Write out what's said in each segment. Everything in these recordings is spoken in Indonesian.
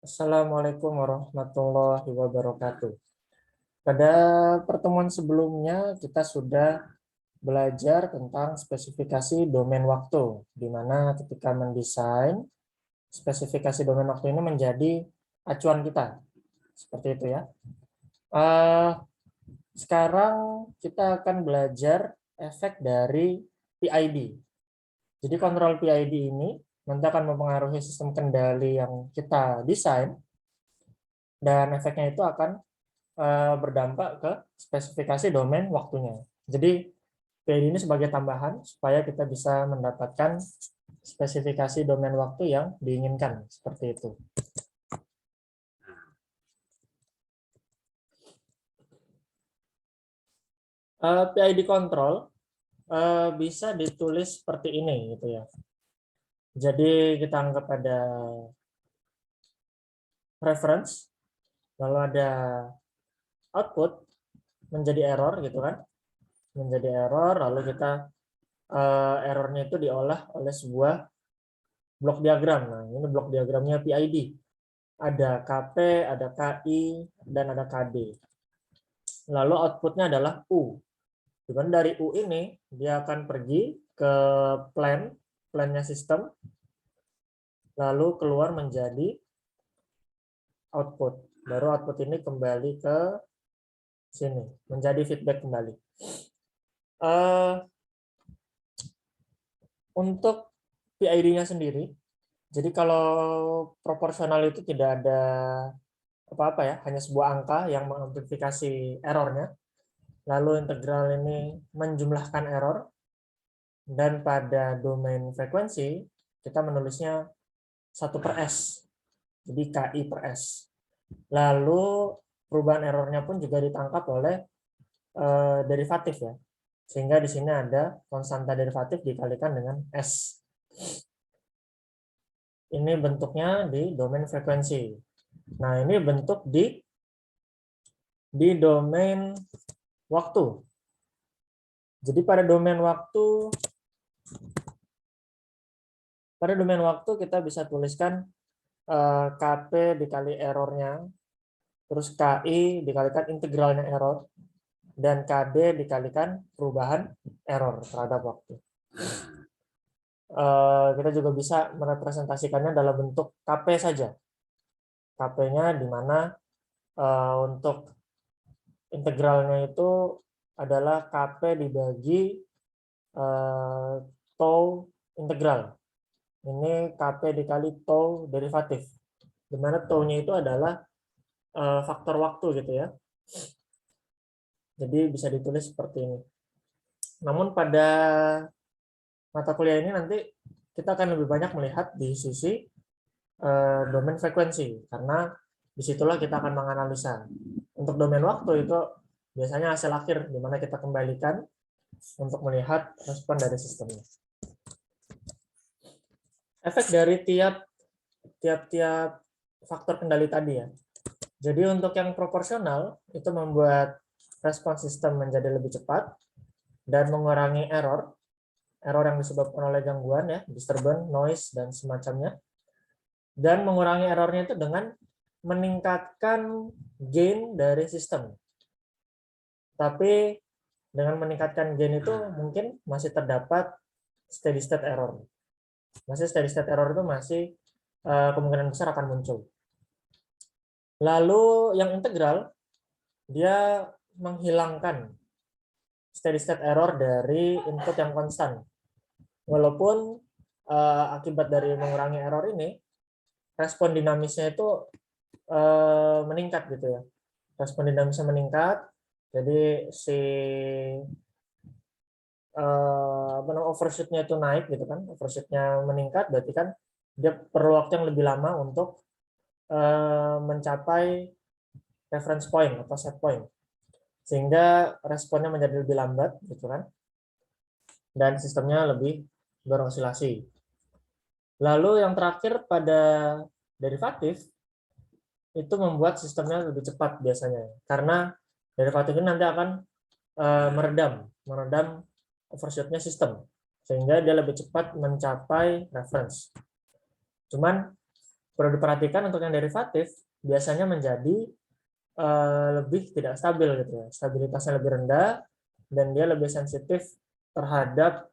Assalamualaikum warahmatullahi wabarakatuh. Pada pertemuan sebelumnya kita sudah belajar tentang spesifikasi domain waktu, di mana ketika mendesain spesifikasi domain waktu ini menjadi acuan kita, seperti itu ya. Sekarang kita akan belajar efek dari PID. Jadi kontrol PID ini nanti akan mempengaruhi sistem kendali yang kita desain, dan efeknya itu akan berdampak ke spesifikasi domain waktunya. Jadi PID ini sebagai tambahan supaya kita bisa mendapatkan spesifikasi domain waktu yang diinginkan, seperti itu. PID control bisa ditulis seperti ini gitu ya. Jadi kita anggap ada reference, lalu ada output menjadi error gitu kan, menjadi error, lalu kita errornya itu diolah oleh sebuah blok diagram. Nah, ini blok diagramnya PID. Ada KP, ada KI, dan ada KD. Lalu outputnya adalah U. Dimana dari U ini dia akan pergi ke plan-nya sistem, lalu keluar menjadi output. Baru output ini kembali ke sini, menjadi feedback kembali. Untuk PID-nya sendiri, jadi kalau proporsional itu tidak ada apa-apa ya, hanya sebuah angka yang mengamplifikasi errornya. Lalu integral ini menjumlahkan error, dan pada domain frekuensi kita menulisnya 1/S, jadi KI per S. Lalu perubahan errornya pun juga ditangkap oleh derivatif ya, sehingga di sini ada konstanta derivatif dikalikan dengan S. Ini bentuknya di domain frekuensi. Nah, ini bentuk di domain waktu. Jadi pada domain waktu kita bisa tuliskan KP dikali errornya, terus KI dikalikan integralnya error, dan KD dikalikan perubahan error terhadap waktu. Kita juga bisa merepresentasikannya dalam bentuk KP saja. KP-nya di mana untuk integralnya itu adalah KP dibagi tau integral. Ini KP dikali tau derivatif. Di mana tau-nya itu adalah faktor waktu gitu ya. Jadi bisa ditulis seperti ini. Namun pada mata kuliah ini nanti kita akan lebih banyak melihat di sisi domain frekuensi, karena disitulah kita akan menganalisa. Untuk domain waktu itu biasanya hasil akhir, di mana kita kembalikan untuk melihat respon dari sistemnya. Efek dari tiap-tiap faktor kendali tadi ya. Jadi untuk yang proporsional itu membuat respon sistem menjadi lebih cepat dan mengurangi error yang disebabkan oleh gangguan ya, disturbance, noise, dan semacamnya. Dan mengurangi errornya itu dengan meningkatkan gain dari sistem. Tapi dengan meningkatkan gain itu mungkin masih terdapat steady state error. Steady state error itu masih kemungkinan besar akan muncul. Lalu yang integral, dia menghilangkan steady state error dari input yang konstan. Walaupun akibat dari mengurangi error ini, respon dinamisnya itu meningkat gitu ya. Respon dinamisnya meningkat, jadi si overshoot-nya itu naik gitu kan, overshoot-nya meningkat, berarti kan dia perlu waktu yang lebih lama untuk mencapai reference point atau set point, sehingga responnya menjadi lebih lambat gitu kan, dan sistemnya lebih berosilasi. Lalu yang terakhir pada derivatif itu membuat sistemnya lebih cepat biasanya, karena derivatif ini nanti akan meredam overshoot-nya sistem, sehingga dia lebih cepat mencapai reference. Cuman perlu diperhatikan untuk yang derivatif biasanya menjadi lebih tidak stabil gitu ya, stabilitasnya lebih rendah dan dia lebih sensitif terhadap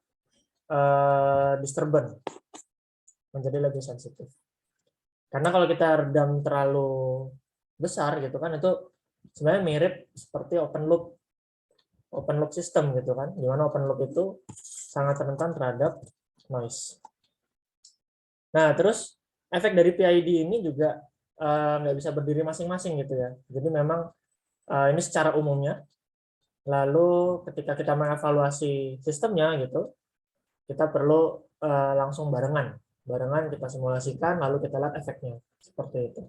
disturbance, menjadi lebih sensitif. Karena kalau kita redam terlalu besar gitu kan, itu sebenarnya mirip seperti open loop system gitu kan, di mana open loop itu sangat rentan terhadap noise. Nah, terus efek dari PID ini juga nggak bisa berdiri masing-masing gitu ya. Jadi memang ini secara umumnya. Lalu ketika kita mengevaluasi sistemnya gitu, kita perlu langsung barengan kita simulasikan, lalu kita lihat efeknya seperti itu.